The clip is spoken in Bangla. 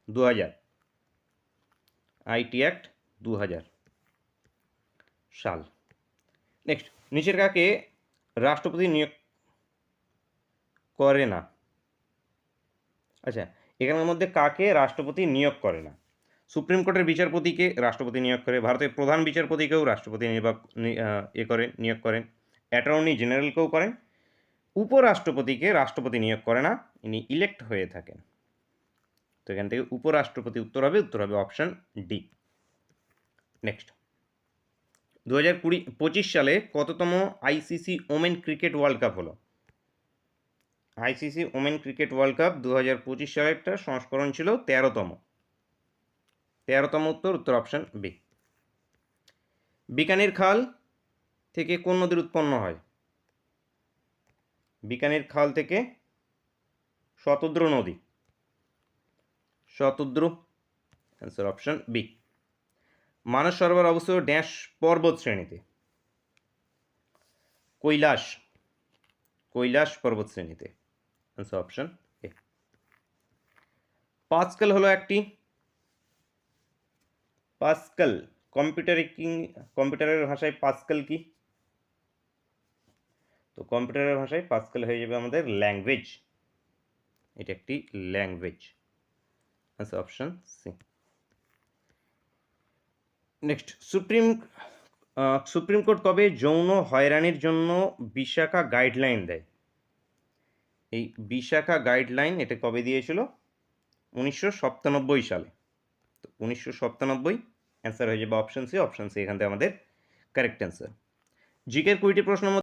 2000, আইটি অ্যাক্ট 2000 সাল। নেক্সট, নিচের কাকে রাষ্ট্রপতি নিয়োগ করে না? আচ্ছা, এখানের মধ্যে কাকে রাষ্ট্রপতি নিয়োগ করে না? সুপ্রিম কোর্টের বিচারপতিকে রাষ্ট্রপতি নিয়োগ করে, ভারতের প্রধান বিচারপতিকেও রাষ্ট্রপতি নিয়োগ করেন, অ্যাটর্নি জেনারেলকেও করেন, উপরাষ্ট্রপতিকে রাষ্ট্রপতি নিয়োগ করে না, ইনি ইলেক্ট হয়ে থাকেন। তো এখান থেকে উপরাষ্ট্রপতি উত্তর হবে অপশন ডি। নেক্সট, 2025 সালে কততম ICC women cricket world cup হলো? ICC women cricket world cup 2025 সালেরটা সংস্করণ ছিল 13তম। উত্তর অপশন বি। বিকানির খাল থেকে কোন নদীর উৎপন্ন হয়? বিকানির খাল থেকে শতদ্রু নদী। Answer option B. Manas Sarovar অবস্থিত ড্যাশ পর্বত শ্রেণীতে? কৈলাস পর্বত শ্রেণীতে। Answer option A. পাস্কেল হলো একটি কম্পিউটারের ভাষায় পাস্কেল কি? তো কম্পিউটারের ভাষায় পাস্কেল হয়ে যাবে আমাদের ল্যাঙ্গুয়েজ। এটা একটি ল্যাঙ্গুয়েজ। আচ্ছা, option C. Next, supreme court কবে যৌন হয়রানির জন্য বিশাখা গাইডলাইন দেয়? এই বিশাখা গাইডলাইন এটা কবে দিয়েছিল? 1997 সালে। তো 1997 অ্যান্সার হয়ে যাবে অপশন সি। এখান থেকে আমাদের কারেক্ট অ্যান্সার। জিকের 20টি প্রশ্ন